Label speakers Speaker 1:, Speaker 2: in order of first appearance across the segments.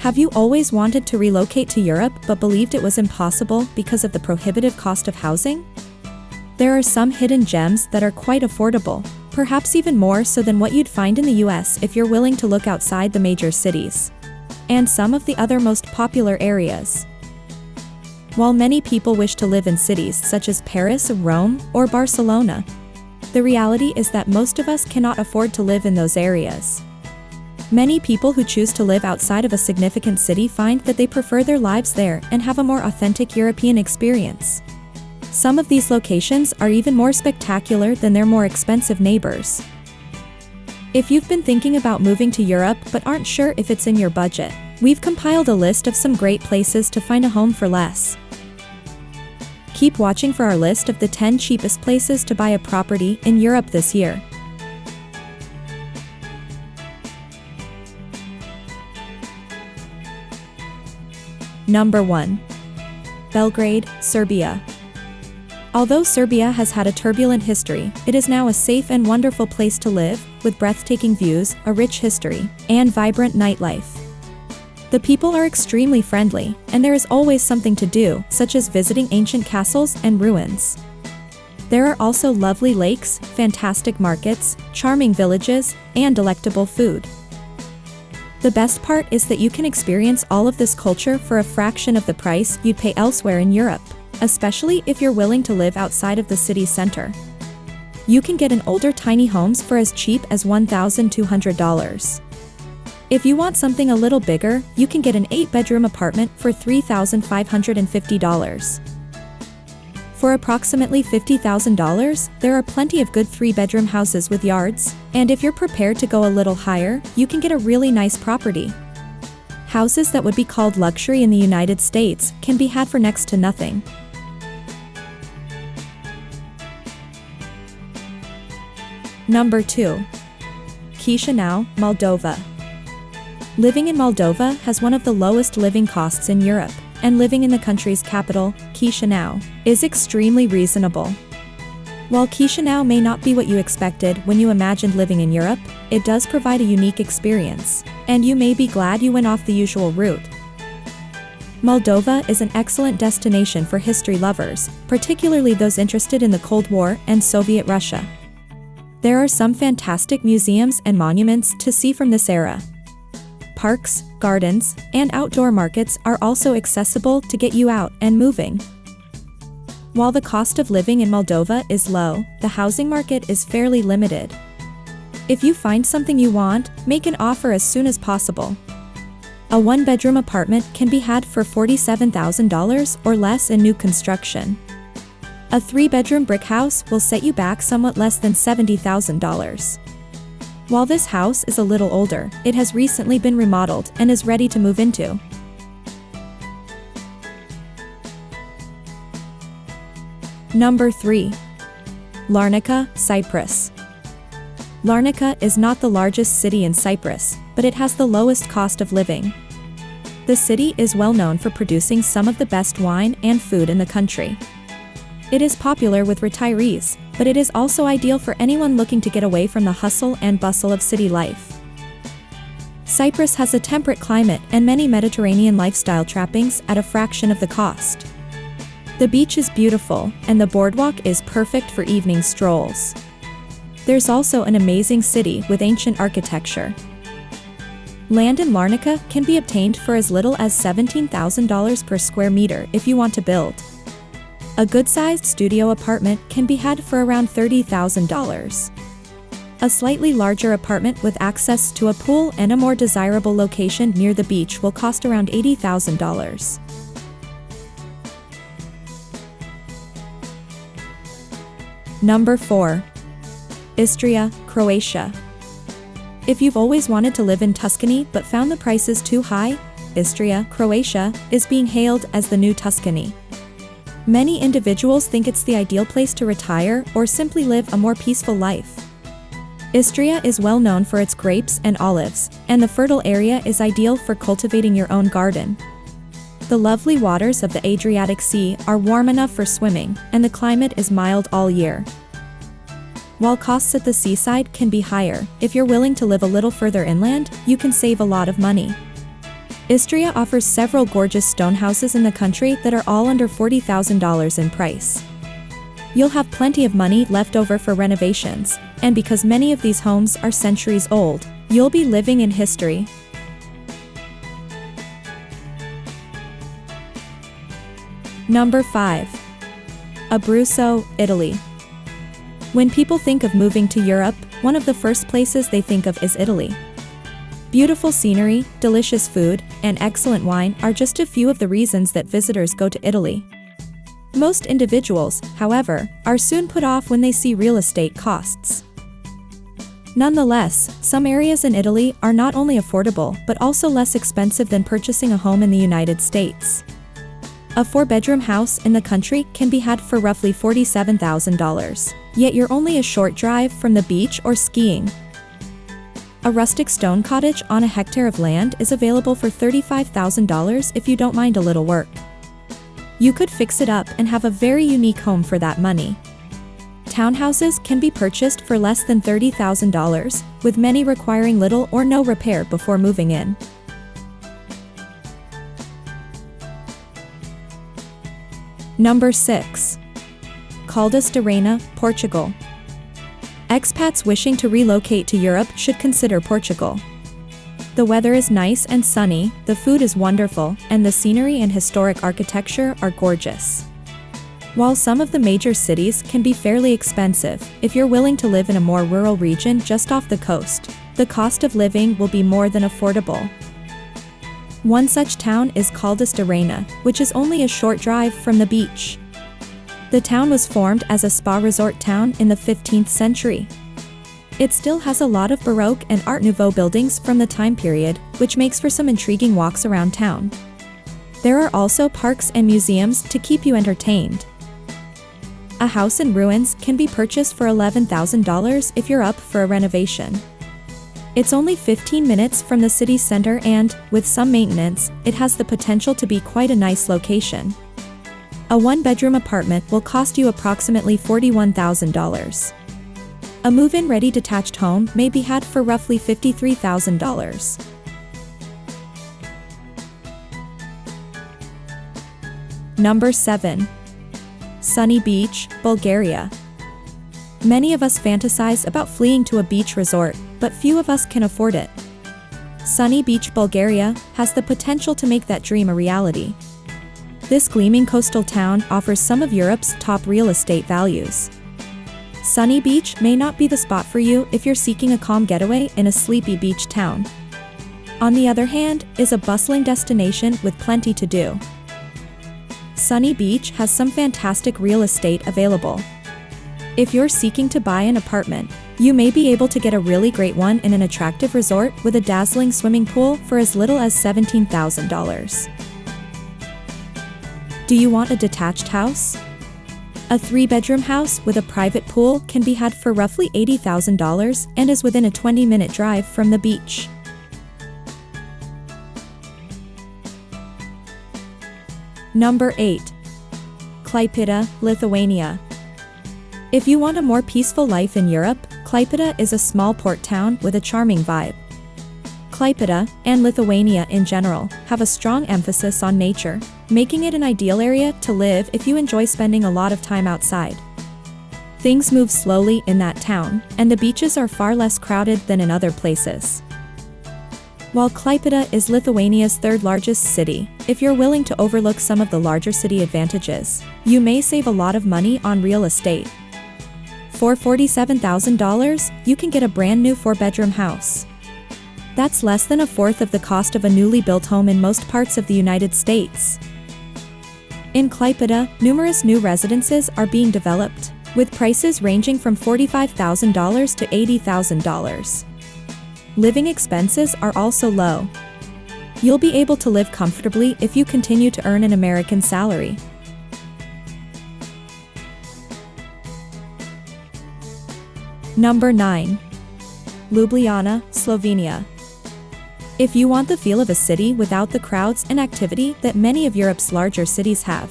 Speaker 1: Have you always wanted to relocate to Europe but believed it was impossible because of the prohibitive cost of housing? There are some hidden gems that are quite affordable, perhaps even more so than what you'd find in the US if you're willing to look outside the major cities and some of the other most popular areas. While many people wish to live in cities such as Paris, Rome, or Barcelona, the reality is that most of us cannot afford to live in those areas. Many people who choose to live outside of a significant city find that they prefer their lives there and have a more authentic European experience. Some of these locations are even more spectacular than their more expensive neighbors. If you've been thinking about moving to Europe but aren't sure if it's in your budget, we've compiled a list of some great places to find a home for less. Keep watching for our list of the 10 cheapest places to buy a property in Europe this year. Number 1. Belgrade, Serbia. Although Serbia has had a turbulent history, it is now a safe and wonderful place to live, with breathtaking views, a rich history, and vibrant nightlife. The people are extremely friendly, and there is always something to do, such as visiting ancient castles and ruins. There are also lovely lakes, fantastic markets, charming villages, and delectable food. The best part is that you can experience all of this culture for a fraction of the price you'd pay elsewhere in Europe, especially if you're willing to live outside of the city center. You can get an older tiny homes for as cheap as $1,200. If you want something a little bigger, you can get an 8-bedroom apartment for $3,550. For approximately $50,000, there are plenty of good 3-bedroom houses with yards, and if you're prepared to go a little higher, you can get a really nice property. Houses that would be called luxury in the United States can be had for next to nothing. Number 2. Chisinau, Moldova. Living in Moldova has one of the lowest living costs in Europe, and living in the country's capital, Chisinau, is extremely reasonable. While Chisinau may not be what you expected when you imagined living in Europe, it does provide a unique experience, and you may be glad you went off the usual route. Moldova is an excellent destination for history lovers, particularly those interested in the Cold War and Soviet Russia. There are some fantastic museums and monuments to see from this era. Parks, gardens, and outdoor markets are also accessible to get you out and moving. While the cost of living in Moldova is low, the housing market is fairly limited. If you find something you want, make an offer as soon as possible. A 1-bedroom apartment can be had for $47,000 or less in new construction. A 3-bedroom brick house will set you back somewhat less than $70,000. While this house is a little older, it has recently been remodeled and is ready to move into. Number 3. Larnaca, Cyprus. Larnaca is not the largest city in Cyprus, but it has the lowest cost of living. The city is well known for producing some of the best wine and food in the country. It is popular with retirees, but it is also ideal for anyone looking to get away from the hustle and bustle of city life. Cyprus has a temperate climate and many Mediterranean lifestyle trappings at a fraction of the cost. The beach is beautiful, and the boardwalk is perfect for evening strolls. There's also an amazing city with ancient architecture. Land in Larnaca can be obtained for as little as $17,000 per square meter if you want to build. A good-sized studio apartment can be had for around $30,000. A slightly larger apartment with access to a pool and a more desirable location near the beach will cost around $80,000. Number 4. Istria, Croatia. If you've always wanted to live in Tuscany but found the prices too high, Istria, Croatia, is being hailed as the new Tuscany. Many individuals think it's the ideal place to retire or simply live a more peaceful life. Istria is well known for its grapes and olives, and the fertile area is ideal for cultivating your own garden. The lovely waters of the Adriatic Sea are warm enough for swimming, and the climate is mild all year. While costs at the seaside can be higher, if you're willing to live a little further inland, you can save a lot of money. Istria offers several gorgeous stone houses in the country that are all under $40,000 in price. You'll have plenty of money left over for renovations, and because many of these homes are centuries old, you'll be living in history. Number 5. Abruzzo, Italy. When people think of moving to Europe, one of the first places they think of is Italy. Beautiful scenery, delicious food, and excellent wine are just a few of the reasons that visitors go to Italy. Most individuals, however, are soon put off when they see real estate costs. Nonetheless, some areas in Italy are not only affordable but also less expensive than purchasing a home in the United States. A 4-bedroom house in the country can be had for roughly $47,000, yet you're only a short drive from the beach or skiing. A rustic stone cottage on a hectare of land is available for $35,000 if you don't mind a little work. You could fix it up and have a very unique home for that money. Townhouses can be purchased for less than $30,000, with many requiring little or no repair before moving in. Number 6. Caldas da Rainha, Portugal. Expats wishing to relocate to Europe should consider Portugal. The weather is nice and sunny, the food is wonderful, and the scenery and historic architecture are gorgeous. While some of the major cities can be fairly expensive, if you're willing to live in a more rural region just off the coast, the cost of living will be more than affordable. One such town is Caldas da Rainha, which is only a short drive from the beach. The town was formed as a spa resort town in the 15th century. It still has a lot of Baroque and Art Nouveau buildings from the time period, which makes for some intriguing walks around town. There are also parks and museums to keep you entertained. A house in ruins can be purchased for $11,000 if you're up for a renovation. It's only 15 minutes from the city center and, with some maintenance, it has the potential to be quite a nice location. A 1-bedroom apartment will cost you approximately $41,000. A move-in ready detached home may be had for roughly $53,000. Number 7. Sunny Beach, Bulgaria. Many of us fantasize about fleeing to a beach resort, but few of us can afford it. Sunny Beach, Bulgaria, has the potential to make that dream a reality. This gleaming coastal town offers some of Europe's top real estate values. Sunny Beach may not be the spot for you if you're seeking a calm getaway in a sleepy beach town. On the other hand, is a bustling destination with plenty to do. Sunny Beach has some fantastic real estate available. If you're seeking to buy an apartment, you may be able to get a really great one in an attractive resort with a dazzling swimming pool for as little as $17,000. Do you want a detached house? A 3-bedroom house with a private pool can be had for roughly $80,000 and is within a 20-minute drive from the beach. Number 8. Klaipeda, Lithuania. If you want a more peaceful life in Europe, Klaipeda is a small port town with a charming vibe. Klaipeda, and Lithuania in general, have a strong emphasis on nature, making it an ideal area to live if you enjoy spending a lot of time outside. Things move slowly in that town, and the beaches are far less crowded than in other places. While Klaipeda is Lithuania's 3rd largest city, if you're willing to overlook some of the larger city advantages, you may save a lot of money on real estate. For $47,000, you can get a brand new 4-bedroom house. That's less than a fourth of the cost of a newly built home in most parts of the United States. In Klaipeda, numerous new residences are being developed, with prices ranging from $45,000 to $80,000. Living expenses are also low. You'll be able to live comfortably if you continue to earn an American salary. Number 9. Ljubljana, Slovenia. If you want the feel of a city without the crowds and activity that many of Europe's larger cities have,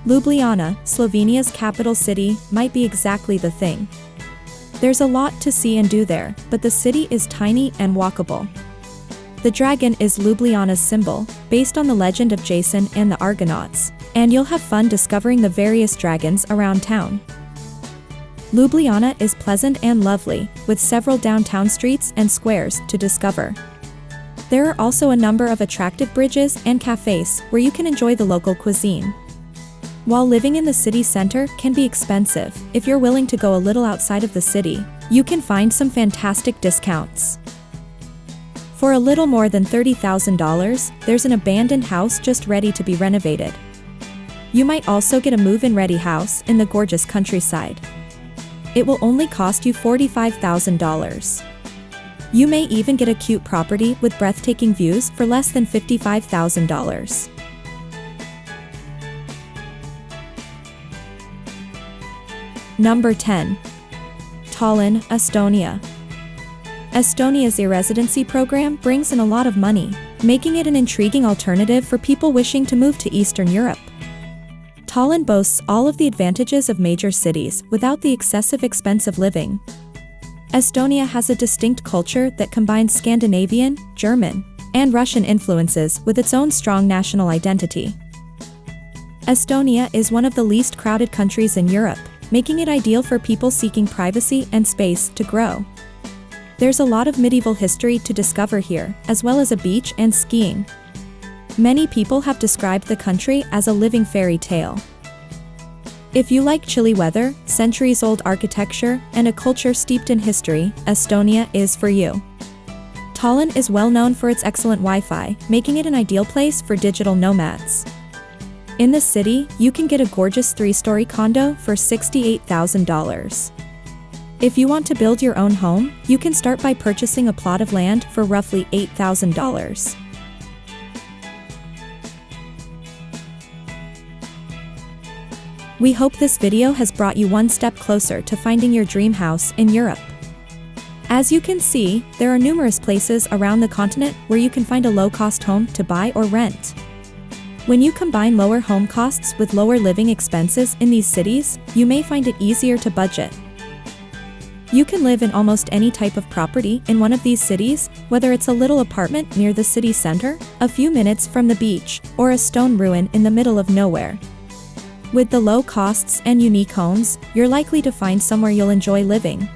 Speaker 1: Ljubljana, Slovenia's capital city, might be exactly the thing. There's a lot to see and do there, but the city is tiny and walkable. The dragon is Ljubljana's symbol, based on the legend of Jason and the Argonauts, and you'll have fun discovering the various dragons around town. Ljubljana is pleasant and lovely, with several downtown streets and squares to discover. There are also a number of attractive bridges and cafes where you can enjoy the local cuisine. While living in the city center can be expensive, if you're willing to go a little outside of the city, you can find some fantastic discounts. For a little more than $30,000, there's an abandoned house just ready to be renovated. You might also get a move-in ready house in the gorgeous countryside. It will only cost you $45,000. You may even get a cute property with breathtaking views for less than $55,000. Number 10. Tallinn, Estonia. Estonia's e-residency program brings in a lot of money, making it an intriguing alternative for people wishing to move to Eastern Europe. Tallinn boasts all of the advantages of major cities without the excessive expense of living. Estonia has a distinct culture that combines Scandinavian, German, and Russian influences with its own strong national identity. Estonia is one of the least crowded countries in Europe, making it ideal for people seeking privacy and space to grow. There's a lot of medieval history to discover here, as well as a beach and skiing. Many people have described the country as a living fairy tale. If you like chilly weather, centuries-old architecture, and a culture steeped in history, Estonia is for you. Tallinn is well known for its excellent Wi-Fi, making it an ideal place for digital nomads. In the city, you can get a gorgeous 3-story condo for $68,000. If you want to build your own home, you can start by purchasing a plot of land for roughly $8,000. We hope this video has brought you one step closer to finding your dream house in Europe. As you can see, there are numerous places around the continent where you can find a low-cost home to buy or rent. When you combine lower home costs with lower living expenses in these cities, you may find it easier to budget. You can live in almost any type of property in one of these cities, whether it's a little apartment near the city center, a few minutes from the beach, or a stone ruin in the middle of nowhere. With the low costs and unique homes, you're likely to find somewhere you'll enjoy living.